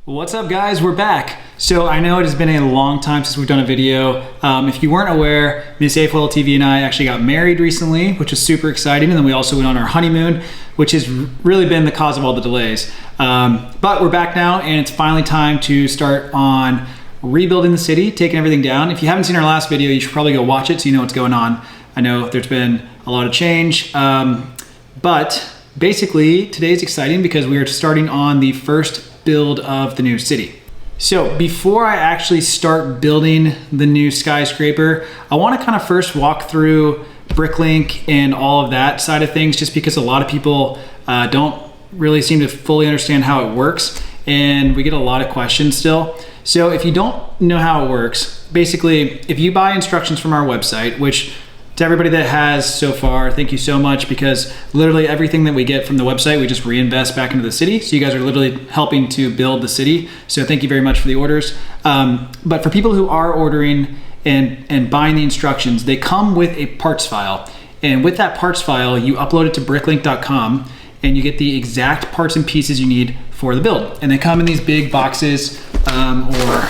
What's up guys, we're back. So I know it has been a long time since we've done a video. If you weren't aware, Miss AFOL TV and I actually got married recently, which is super exciting. And then we also went on our honeymoon, which has really been the cause of all the delays. But we're back now and it's finally time to start on rebuilding the city, taking everything down. If you haven't seen our last video, you should probably go watch it so you know what's going on. I know there's been a lot of change, but basically today's exciting because we are starting on the first build of the new city. So before I actually start building the new skyscraper, I want to kind of first walk through Bricklink and all of that side of things, just because a lot of people don't really seem to fully understand how it works, and we get a lot of questions still. So if you don't know how it works, basically if you buy instructions from our website, which to everybody that has so far, thank you so much, because literally everything that we get from the website, we just reinvest back into the city. So you guys are literally helping to build the city. So thank you very much for the orders. But for people who are ordering and buying the instructions, they come with a parts file. And with that parts file, you upload it to bricklink.com and you get the exact parts and pieces you need for the build. And they come in these big boxes or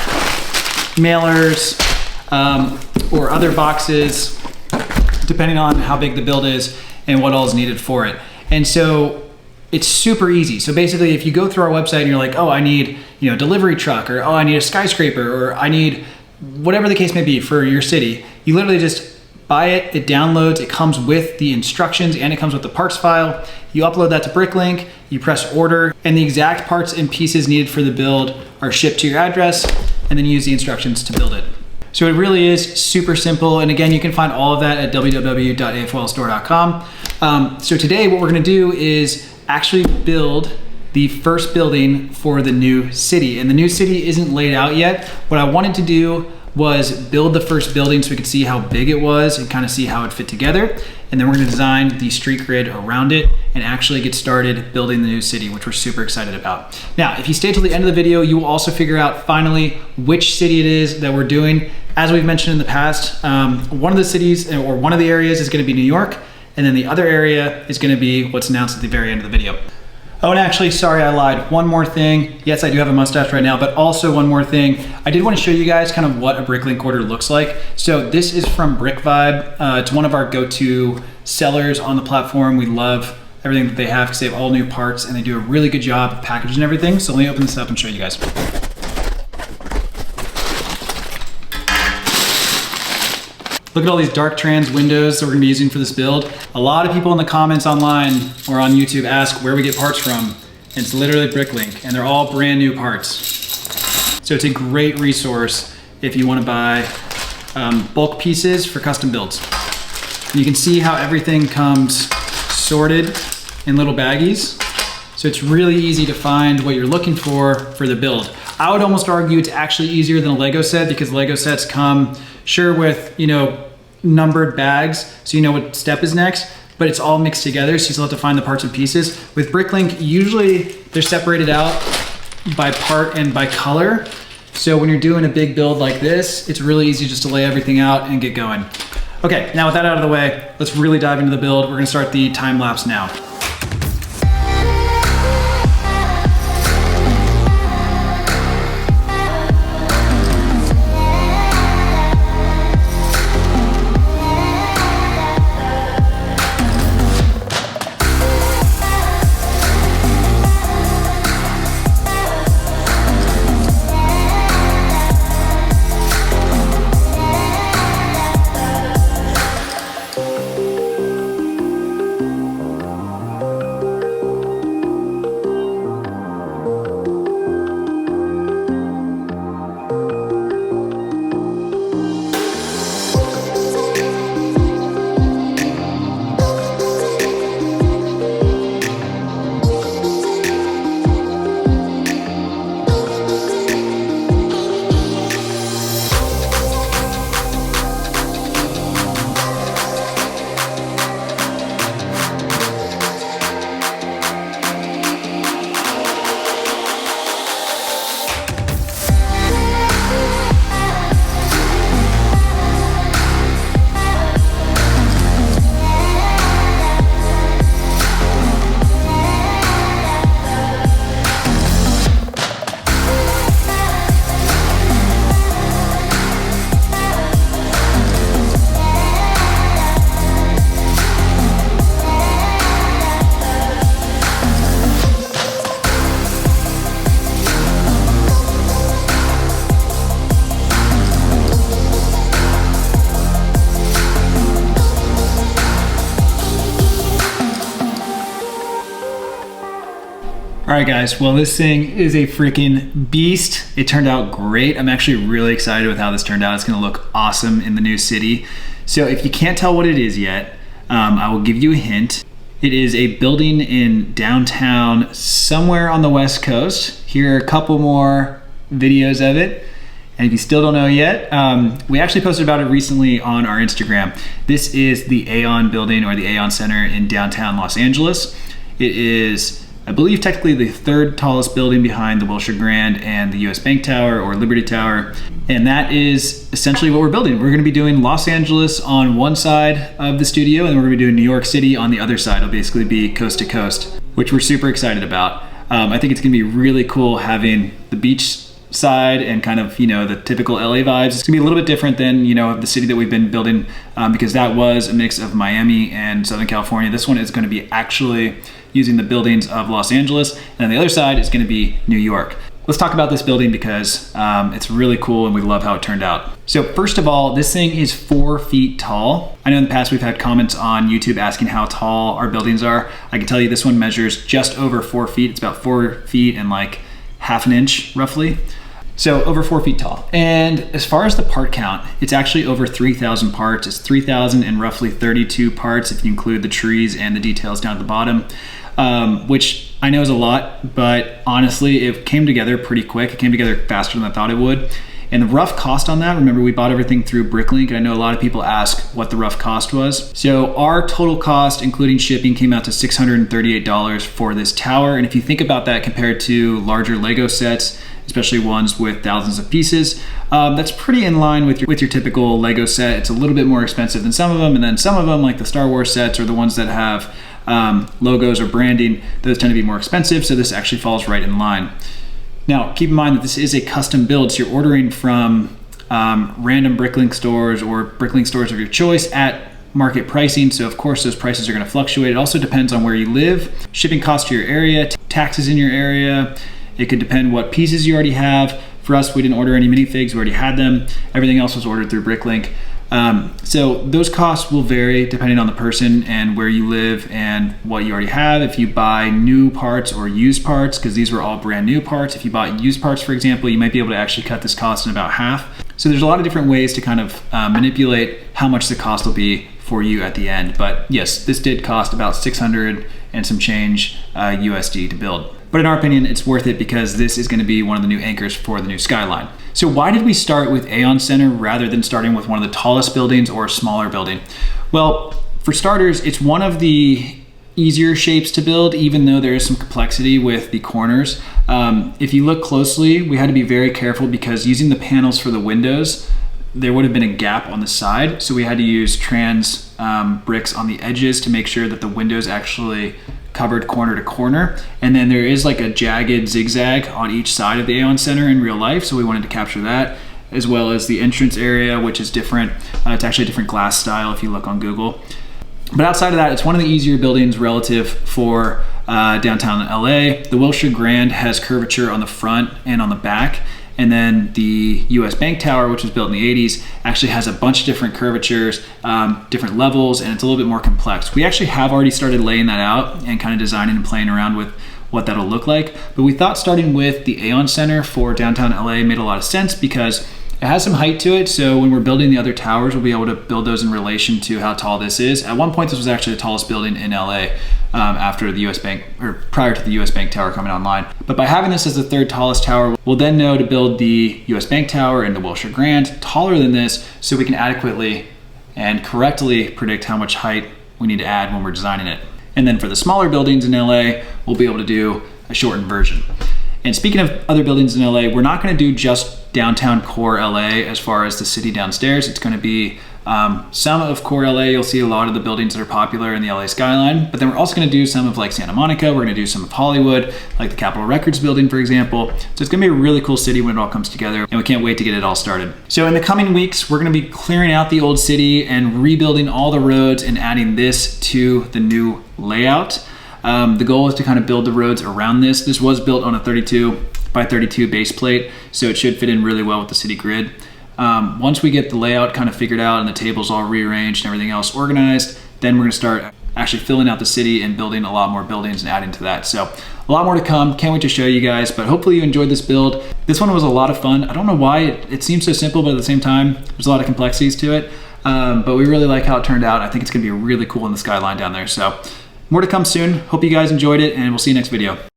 mailers or other boxes, depending on how big the build is and what all is needed for it. And so it's super easy. So basically if you go through our website and you're like, oh, I need, a delivery truck, or oh, I need a skyscraper, or I need whatever the case may be for your city, you literally just buy it, it downloads, it comes with the instructions and it comes with the parts file. You upload that to Bricklink, you press order, and the exact parts and pieces needed for the build are shipped to your address, and then you use the instructions to build it. So it really is super simple. And again, you can find all of that at www.afolstore.com. So today what we're gonna do is actually build the first building for the new city. And the new city isn't laid out yet. What I wanted to do was build the first building so we could see how big it was and kind of see how it fit together. And then we're gonna design the street grid around it and actually get started building the new city, which we're super excited about. Now, if you stay till the end of the video, you will also figure out finally which city it is that we're doing. As we've mentioned in the past, one of the cities or one of the areas is gonna be New York, and then the other area is gonna be what's announced at the very end of the video. Oh, and actually, sorry, I lied. One more thing. Yes, I do have a mustache right now, but also one more thing. I did want to show you guys kind of what a Bricklink order looks like. So this is from Brick Vibe. It's one of our go-to sellers on the platform. We love everything that they have because they have all new parts and they do a really good job of packaging everything. So let me open this up and show you guys. Look at all these dark trans windows that we're gonna be using for this build. A lot of people in the comments online or on YouTube ask where we get parts from. And it's literally Bricklink, and they're all brand new parts. So it's a great resource if you wanna buy bulk pieces for custom builds. And you can see how everything comes sorted in little baggies. So it's really easy to find what you're looking for the build. I would almost argue it's actually easier than a Lego set because Lego sets come sure with, numbered bags, so you know what step is next, but it's all mixed together, so you still have to find the parts and pieces. With Bricklink, usually they're separated out by part and by color. So when you're doing a big build like this, it's really easy just to lay everything out and get going. Okay, now with that out of the way, let's really dive into the build. We're gonna start the time lapse now. All right, guys, well, this thing is a freaking beast. It turned out great. I'm actually really excited with how this turned out. It's gonna look awesome in the new city. So if you can't tell what it is yet, I will give you a hint. It is a building in downtown, somewhere on the West Coast. Here are a couple more videos of it. And if you still don't know yet, we actually posted about it recently on our Instagram. This is the AON building, or the AON Center in downtown Los Angeles. It is, I believe, technically the third tallest building behind the Wilshire Grand and the US Bank Tower or Liberty Tower. And that is essentially what we're building. We're gonna be doing Los Angeles on one side of the studio, and we're gonna be doing New York City on the other side. It'll basically be coast to coast, which we're super excited about. I think it's gonna be really cool having the beach side and kind of, the typical LA vibes. It's gonna be a little bit different than, the city that we've been building, because that was a mix of Miami and Southern California. This one is gonna be actually using the buildings of Los Angeles, and on the other side is gonna be New York. Let's talk about this building because it's really cool and we love how it turned out. So first of all, this thing is 4 feet tall. I know in the past we've had comments on YouTube asking how tall our buildings are. I can tell you this one measures just over 4 feet. It's about 4 feet and like half an inch roughly. So over 4 feet tall. And as far as the part count, it's actually over 3,000 parts. It's 3,000 and roughly 32 parts if you include the trees and the details down at the bottom, which I know is a lot, but honestly, it came together pretty quick. It came together faster than I thought it would. And the rough cost on that, remember we bought everything through Bricklink, and I know a lot of people ask what the rough cost was. So our total cost, including shipping, came out to $638 for this tower. And if you think about that compared to larger Lego sets, especially ones with thousands of pieces, that's pretty in line with your typical Lego set. It's a little bit more expensive than some of them, and then some of them, like the Star Wars sets or the ones that have logos or branding, those tend to be more expensive, so this actually falls right in line. Now, keep in mind that this is a custom build, so you're ordering from random Bricklink stores or Bricklink stores of your choice at market pricing, so of course those prices are going to fluctuate. It also depends on where you live, shipping costs to your area, taxes in your area. It could depend what pieces you already have. For us, we didn't order any minifigs, we already had them. Everything else was ordered through Bricklink. So those costs will vary depending on the person and where you live and what you already have. If you buy new parts or used parts, because these were all brand new parts, if you bought used parts, for example, you might be able to actually cut this cost in about half. So there's a lot of different ways to kind of manipulate how much the cost will be for you at the end. But yes, this did cost about 600 and some change USD to build. But in our opinion, it's worth it because this is gonna be one of the new anchors for the new skyline. So why did we start with AON Center rather than starting with one of the tallest buildings or a smaller building? Well, for starters, it's one of the easier shapes to build, even though there is some complexity with the corners. If you look closely, we had to be very careful because using the panels for the windows, there would have been a gap on the side. So we had to use trans bricks on the edges to make sure that the windows actually covered corner to corner. And then there is like a jagged zigzag on each side of the AON Center in real life. So we wanted to capture that, as well as the entrance area, which is different. It's actually a different glass style if you look on Google. But outside of that, it's one of the easier buildings relative for downtown LA. The Wilshire Grand has curvature on the front and on the back. And then the US Bank Tower, which was built in the 80s, actually has a bunch of different curvatures, different levels, and it's a little bit more complex. We actually have already started laying that out and kind of designing and playing around with what that'll look like. But we thought starting with the AON Center for downtown LA made a lot of sense because it has some height to it, so when we're building the other towers, we'll be able to build those in relation to how tall this is. At one point, this was actually the tallest building in LA after the US Bank, or prior to the US Bank Tower coming online. But by having this as the third tallest tower, we'll then know to build the US Bank Tower and the Wilshire Grand taller than this, so we can adequately and correctly predict how much height we need to add when we're designing it. And then for the smaller buildings in LA, we'll be able to do a shortened version. And speaking of other buildings in LA, we're not gonna do just downtown core LA as far as the city downstairs. It's gonna be some of core LA. You'll see a lot of the buildings that are popular in the LA skyline, but then we're also gonna do some of like Santa Monica. We're gonna do some of Hollywood, like the Capitol Records building, for example. So it's gonna be a really cool city when it all comes together, and we can't wait to get it all started. So in the coming weeks, we're gonna be clearing out the old city and rebuilding all the roads and adding this to the new layout. The goal is to kind of build the roads around this. This was built on a 32 by 32 base plate, so it should fit in really well with the city grid. Once we get the layout kind of figured out and the tables all rearranged and everything else organized, then we're gonna start actually filling out the city and building a lot more buildings and adding to that. So a lot more to come. Can't wait to show you guys, but hopefully you enjoyed this build. This one was a lot of fun. I don't know why it seems so simple, but at the same time, there's a lot of complexities to it. But we really like how it turned out. I think it's gonna be really cool in the skyline down there. So more to come soon. Hope you guys enjoyed it, and we'll see you next video.